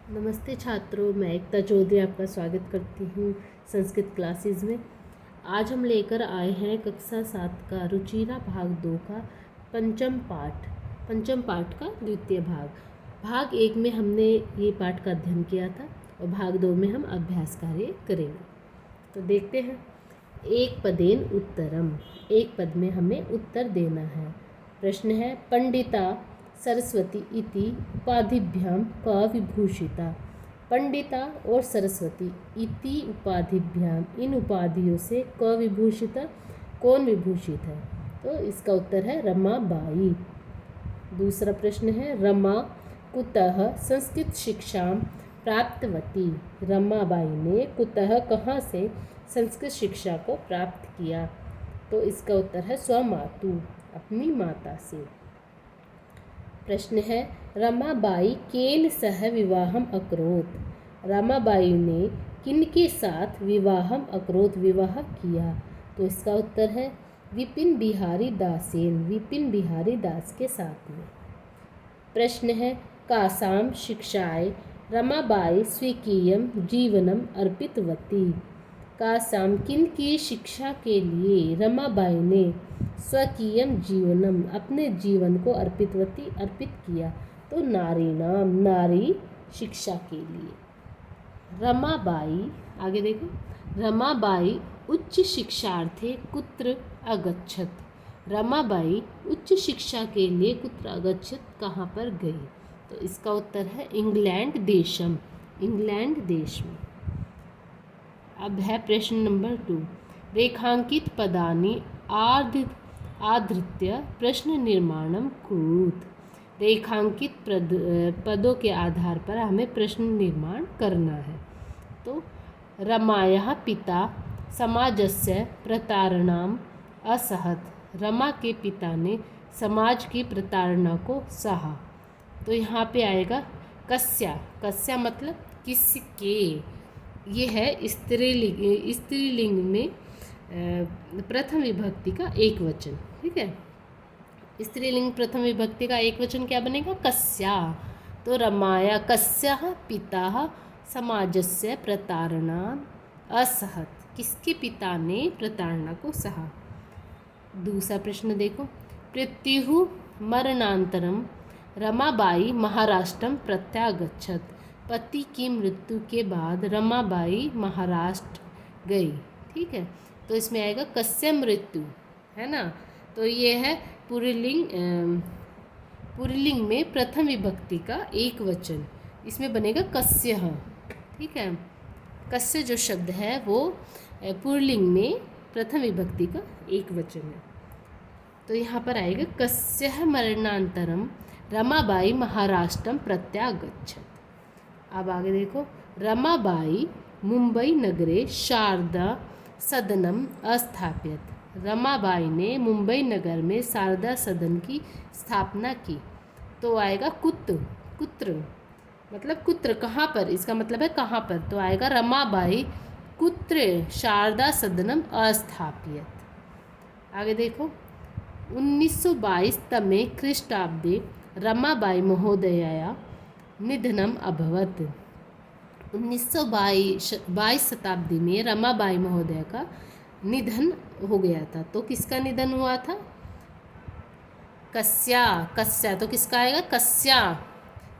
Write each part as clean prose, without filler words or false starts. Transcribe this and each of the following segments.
नमस्ते छात्रों, मैं एकता चौधरी आपका स्वागत करती हूँ संस्कृत क्लासेस में। आज हम लेकर आए हैं कक्षा 7 का रुचिरा भाग 2 का पंचम पाठ का द्वितीय भाग। भाग 1 में हमने ये पाठ का अध्ययन किया था और भाग 2 में हम अभ्यास कार्य करेंगे। तो देखते हैं। एक पदेन उत्तरम, एक पद में हमें उत्तर देना है। प्रश्न है पंडिता सरस्वती इति उपाधिभ्याम क विभूषिता। पंडिता और सरस्वती इति उपाधिभ्याम, इन उपाधियों से क विभूषिता, कौन विभूषित है? तो इसका उत्तर है रमाबाई। दूसरा प्रश्न है रमा कुतः संस्कृत शिक्षा प्राप्तवती। रमाबाई ने कुतः, कहाँ से संस्कृत शिक्षा को प्राप्त किया? तो इसका उत्तर है स्वमातु, अपनी माता से। प्रश्न है रमाबाई केन सह विवाहम अकरोत्। रमाबाई ने किनके साथ विवाहम अकरोत्, विवाह किया? तो इसका उत्तर है विपिन बिहारी दासेन, विपिन बिहारी दास के साथ में। प्रश्न है कासाम शिक्षाय रमाबाई स्वीकीयम जीवनम अर्पितवती। कासाम, किन की शिक्षा के लिए रमाबाई ने स्वकीयम जीवनम, अपने जीवन को अर्पित किया? तो नारीणाम, नारी शिक्षा के लिए। रमाबाई, आगे देखो, रमाबाई उच्च शिक्षार्थे कुत्र अगच्छत। रमाबाई उच्च शिक्षा के लिए कुत्र अगच्छत, कहाँ पर गई? तो इसका उत्तर है इंग्लैंड देशम, इंग्लैंड देश में। अब है प्रश्न नंबर 2। रेखांकित पदानि आधृत्य प्रश्न निर्माणम कुरुत। रेखांकित पदों के आधार पर हमें प्रश्न निर्माण करना है। तो रमायाः पिता समाजस्य प्रतारणाम असहत। रमा के पिता ने समाज की प्रताड़ना को सहा। तो यहाँ पे आएगा कस्या, कस्या मतलब किसके। ये है स्त्रीलिंग में प्रथम विभक्ति का एक वचन। ठीक है, स्त्रीलिंग प्रथम विभक्ति का एक वचन क्या बनेगा? कस्या। तो रमाया कस्याः पिता समाजस्य प्रतारणा असहत, किसके पिता ने प्रताड़ना को सहा। दूसरा प्रश्न देखो, मृत्यु मरणांतरम रमाबाई महाराष्ट्रम प्रत्यागच्छत। पति की मृत्यु के बाद रमाबाई महाराष्ट्र गई। ठीक है, तो इसमें आएगा कस्य मृत्यु, है ना। तो ये है पुल्लिंग में प्रथम विभक्ति का एक वचन, इसमें बनेगा कस्यः। ठीक है, कस्य जो शब्द है वो पुल्लिंग में प्रथम विभक्ति का एक वचन है। तो यहाँ पर आएगा कस्यः मरणांतरम रमाबाई महाराष्ट्रम प्रत्यागच्छत। अब आगे देखो, रमाबाई मुंबई नगरे शारदा सदनम अस्थाप्यत। रमाबाई ने मुंबई नगर में शारदा सदन की स्थापना की। तो आएगा कुत्र मतलब कुत्र, कहाँ पर, इसका मतलब है कहाँ पर। तो आएगा रमाबाई कुत्र शारदा सदनम अस्थाप्यत। आगे देखो, 1922 तमे ख्रीष्टाब्दे रमाबाई महोदयाया निधनम अभवत। 1922 शताब्दी में रमाबाई महोदय का निधन हो गया था। तो किसका निधन हुआ था? कस्या, कस्या, तो किसका आएगा? कस्या।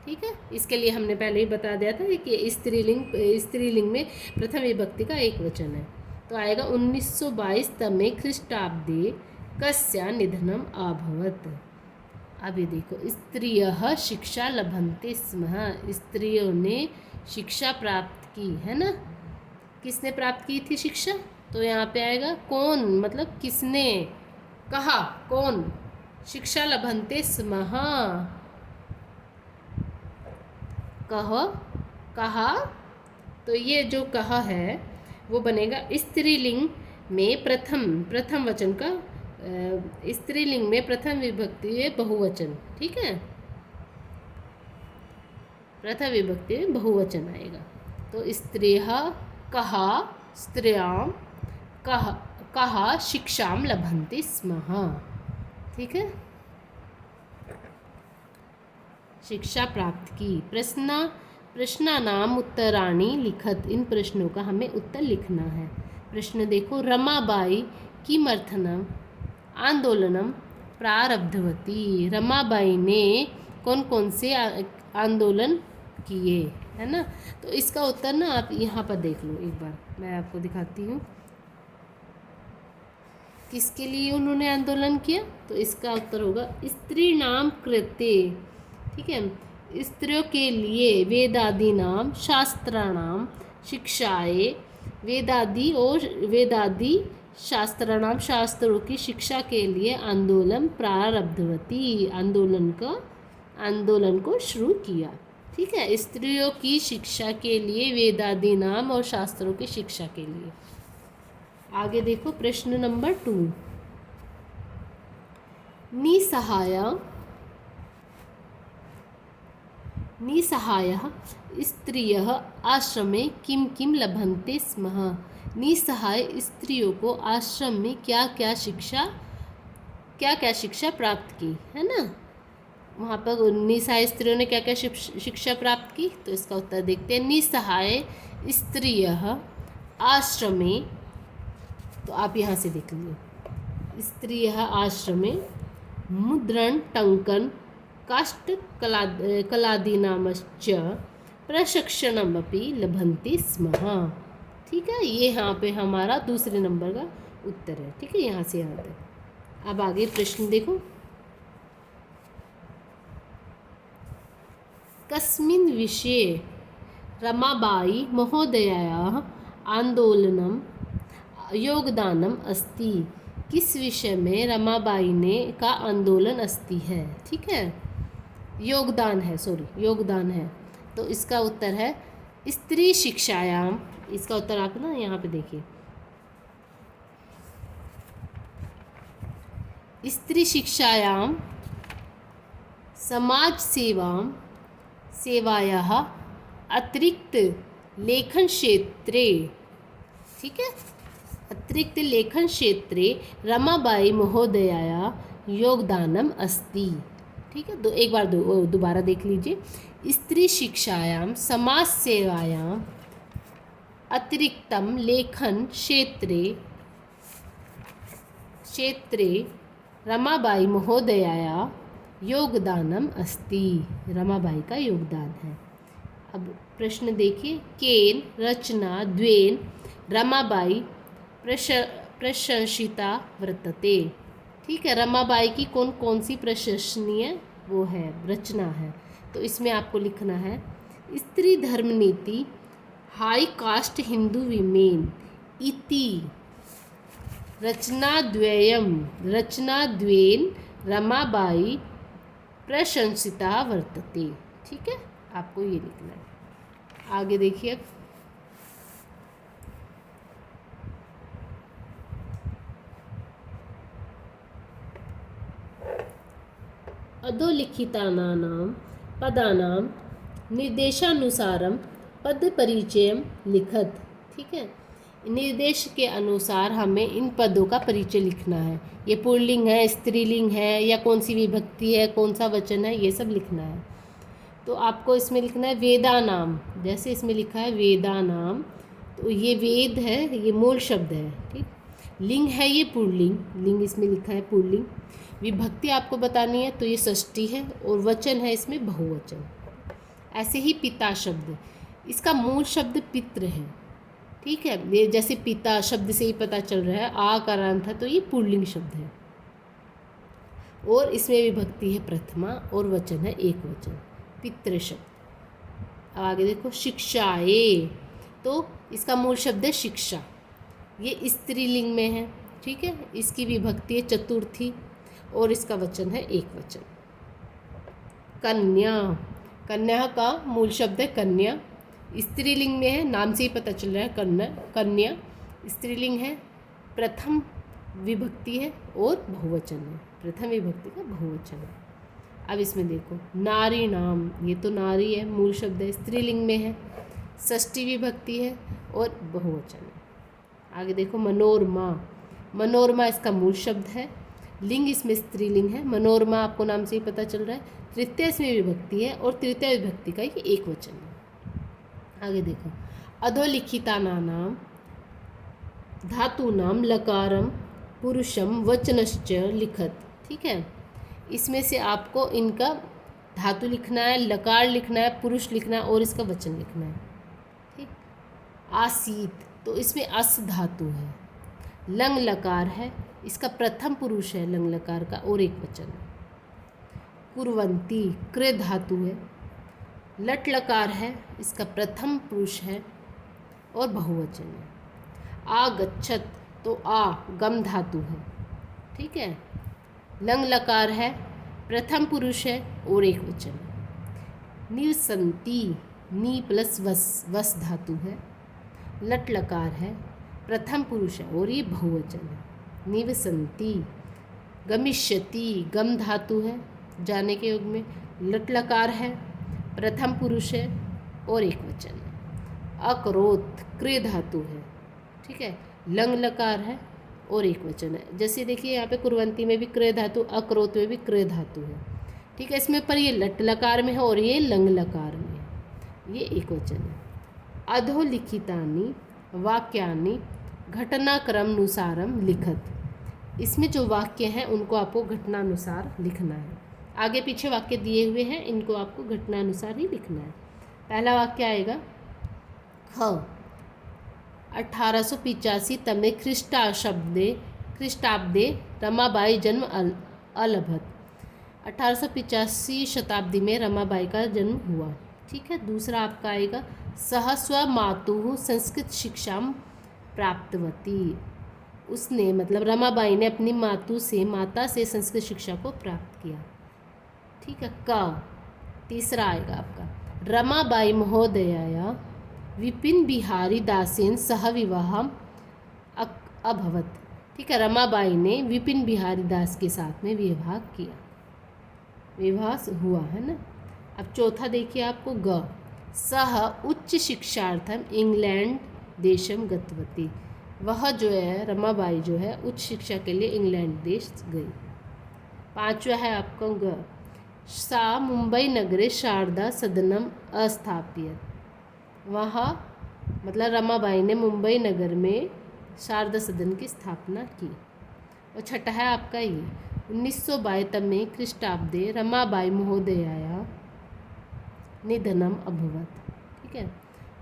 ठीक है, इसके लिए हमने पहले ही बता दिया था कि स्त्रीलिंग में प्रथम विभक्ति का एक वचन है। तो आएगा 1922 तमे ख्रीष्टाब्दे कस्या निधनम अभवत। अब ये देखो, स्त्रियः शिक्षा लभन्ते स्म। स्त्रियों ने शिक्षा प्राप्त की, है ना। किसने प्राप्त की थी शिक्षा? तो यहाँ पे आएगा कौन, मतलब किसने, कहा, कौन। शिक्षा लभन्ते स्म, कहा। तो ये जो कहा है वो बनेगा स्त्रीलिंग में प्रथम वचन का, स्त्रीलिंग में प्रथम विभक्ति है बहुवचन। ठीक है, प्रथम विभक्ति में बहुवचन आएगा। तो स्त्रियः कहा, स्त्रियां कहा शिक्षाम लभन्ते स्म। ठीक है, शिक्षा प्राप्त की। प्रश्नानाम उत्तराणि लिखत। इन प्रश्नों का हमें उत्तर लिखना है। प्रश्न देखो, रमाबाई किमर्थनम आंदोलनम प्रारब्धवती। रमाबाई ने कौन कौन से आंदोलन किए, है ना। तो इसका उत्तर ना आप यहाँ पर देख लो, एक बार मैं आपको दिखाती हूँ किसके लिए उन्होंने आंदोलन किया। तो इसका उत्तर होगा स्त्री नाम कृत्य, ठीक है, स्त्रियों के लिए वेदादि नाम शास्त्राणाम शिक्षाए। वेदादि शास्त्राणाम शास्त्रों की शिक्षा के लिए आंदोलन प्रारब्धवती। आंदोलन को शुरू किया, ठीक है, स्त्रियों की शिक्षा के लिए, वेदादि नाम और शास्त्रों की शिक्षा के लिए। आगे देखो प्रश्न नंबर 2। निसहायः स्त्रियः आश्रमे किं किं लभन्ते स्म। निसहाय स्त्रियों को आश्रम में क्या क्या शिक्षा प्राप्त की, है ना। वहाँ पर निसहाय स्त्रियों ने क्या क्या शिक्षा प्राप्त की। तो इसका उत्तर देखते हैं। निसहाय स्त्रियः आश्रमे, तो आप यहाँ से देख लीजिए, स्त्रियः आश्रमे मुद्रण टंकन काष्ठ कलादीनामश्च प्रशिक्षणमपि लभन्ति स्म। ठीक है, ये यहाँ पे हमारा दूसरे नंबर का उत्तर है। ठीक है, यहाँ से यहाँ तक। अब आगे प्रश्न देखो। कस्मिन् विषये रमाबाई महोदयायाः आंदोलनम योगदानम अस्ति। किस विषय में रमाबाई ने का आंदोलन अस्ति है। ठीक है, योगदान है। तो इसका उत्तर है स्त्री शिक्षायाम। इसका उत्तर आप ना यहाँ पे देखिए, स्त्री शिक्षायाम समाज सेवायाः अतिरिक्त लेखन क्षेत्रे, ठीक है, अतिरिक्त लेखन क्षेत्रे रमाबाई महोदयाया योगदानम अस्ति। ठीक है, एक बार दोबारा देख लीजिए। स्त्री शिक्षायाम समाज सेवायाम अतिरिक्तम लेखन क्षेत्रे रमाबाई महोदयाया योगदानम अस्ति। रमाबाई का योगदान है। अब प्रश्न देखिए। केन रचना द्वेन रमाबाई प्रशंसिता वर्तते। ठीक है, रमाबाई की कौन कौन सी प्रशंसनीय वो है रचना है। तो इसमें आपको लिखना है स्त्री धर्म नीति हाई कास्ट हिंदू विमेन इति रचनाद्वयेन रमाबाई प्रशंसिता वर्तते। ठीक है, आपको ये लिखना है। आगे देखिए। अधोलिखितानां पदानां निर्देशानुसारम पद परिचयम लिखत। ठीक है, निर्देश के अनुसार हमें इन पदों का परिचय लिखना है। ये पुल्लिंग है, स्त्रीलिंग है, या कौन सी विभक्ति है, कौन सा वचन है, ये सब लिखना है। तो आपको इसमें लिखना है वेदानाम। जैसे इसमें लिखा है वेदानाम, तो ये वेद है, ये मूल शब्द है। ठीक, लिंग है ये पुल्लिंग, लिंग इसमें लिखा है पुल्लिंग। विभक्ति आपको बतानी है, तो ये षष्ठी है, और वचन है इसमें बहुवचन। ऐसे ही पिता शब्द, इसका मूल शब्द पितृ है। ठीक है, ये जैसे पिता शब्द से ही पता चल रहा है, आ का अर्थ है, तो ये पुल्लिंग शब्द है, और इसमें विभक्ति है प्रथमा, और वचन है एक वचन, पितृ शब्द। आगे देखो शिक्षाए, तो इसका मूल शब्द है शिक्षा, ये स्त्रीलिंग में है। ठीक है, इसकी विभक्ति है चतुर्थी, और इसका वचन है एक वचन। कन्या, कन्या का मूल शब्द है कन्या, स्त्रीलिंग में है, नाम से ही पता चल रहा है कन्या स्त्रीलिंग है, प्रथम विभक्ति है और बहुवचन है, प्रथम विभक्ति का बहुवचन है। अब इसमें देखो नारी नाम, ये तो नारी है, मूल शब्द है, स्त्रीलिंग में है, षष्ठी विभक्ति है और बहुवचन है। आगे देखो मनोरमा, मनोरमा इसका मूल शब्द है, लिंग इसमें स्त्रीलिंग है, मनोरमा आपको नाम से ही पता चल रहा है, तृतीय इसमें विभक्ति है, और तृतीय विभक्ति का एक वचन है। आगे देखो, अधोलिखितानां धातूनां लकारम पुरुषम वचनश्च लिखत। ठीक है, इसमें से आपको इनका धातु लिखना है, लकार लिखना है, पुरुष लिखना है और इसका वचन लिखना है। ठीक, आसीत, तो इसमें अस धातु है। लंग लकार है, इसका प्रथम पुरुष है लंग लकार का और एक वचन है। कुर्वन्ती, कृ धातु है। लट लकार है, इसका प्रथम पुरुष है और बहुवचन है। आगच्छत, तो आ गम धातु है। ठीक है, लंग लकार है, प्रथम पुरुष है और एक वचन है। निवसंती, नी प्लस वस धातु है। लट लकार है, प्रथम पुरुष है और ये बहुवचन है। निवसंती। गमिष्यति, गम धातु है, जाने के युग में। लट लकार है, प्रथम पुरुष है और एक वचन है। अकरोत, कृ धातु है। ठीक है, लंग लकार है और एक वचन है। जैसे देखिए यहाँ पे कुर्वंती में भी कृ धातु, अकरोत में भी कृ धातु है। ठीक है, इसमें पर ये लट लकार में है और ये लंग लकार में है, ये एक वचन है। अधोलिखितानि वाक्यानि घटनाक्रमानुसारम लिखत। इसमें जो वाक्य हैं उनको आपको घटनानुसार लिखना है। आगे पीछे वाक्य दिए हुए हैं, इनको आपको घटनानुसार ही लिखना है। पहला वाक्य आएगा, ख 1885 तमे ख्रीष्टाब्दे रमाबाई जन्म अलभत। 1885 शताब्दी में रमाबाई का जन्म हुआ। ठीक है, दूसरा आपका आएगा, सह स्वमातुः संस्कृत शिक्षा प्राप्तवती। उसने मतलब रमाबाई ने अपनी माता से संस्कृत शिक्षा को प्राप्त किया। ठीक है, का तीसरा आएगा आपका, रमाबाई महोदयाया विपिन बिहारी दासेन सह विवाहम अभवत। ठीक है, रमाबाई ने विपिन बिहारी दास के साथ में विवाह किया, विवाह हुआ है ना। अब चौथा देखिए आपको, ग सह उच्च शिक्षार्थम इंग्लैंड देशम गतवती। वह जो है रमाबाई जो है उच्च शिक्षा के लिए इंग्लैंड देश गई। पांचवा है आपका ग, सा मुंबई नगरे शारदा सदनम अस्थापित। वहाँ मतलब रमाबाई ने मुंबई नगर में शारदा सदन की स्थापना की। और छठा है आपका ये, 1922 में ख्रीष्टाब्दे रमाबाई महोदयाया निधनम अभवत। ठीक है,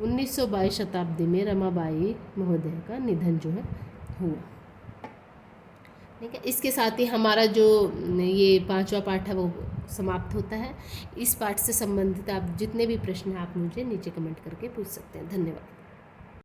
1922 शताब्दी में रमाबाई महोदय का निधन जो है हुआ। ठीक है, इसके साथ ही हमारा जो ये पांचवा पाठ है वो समाप्त होता है। इस पाठ से संबंधित आप जितने भी प्रश्न हैं आप मुझे नीचे कमेंट करके पूछ सकते हैं। धन्यवाद।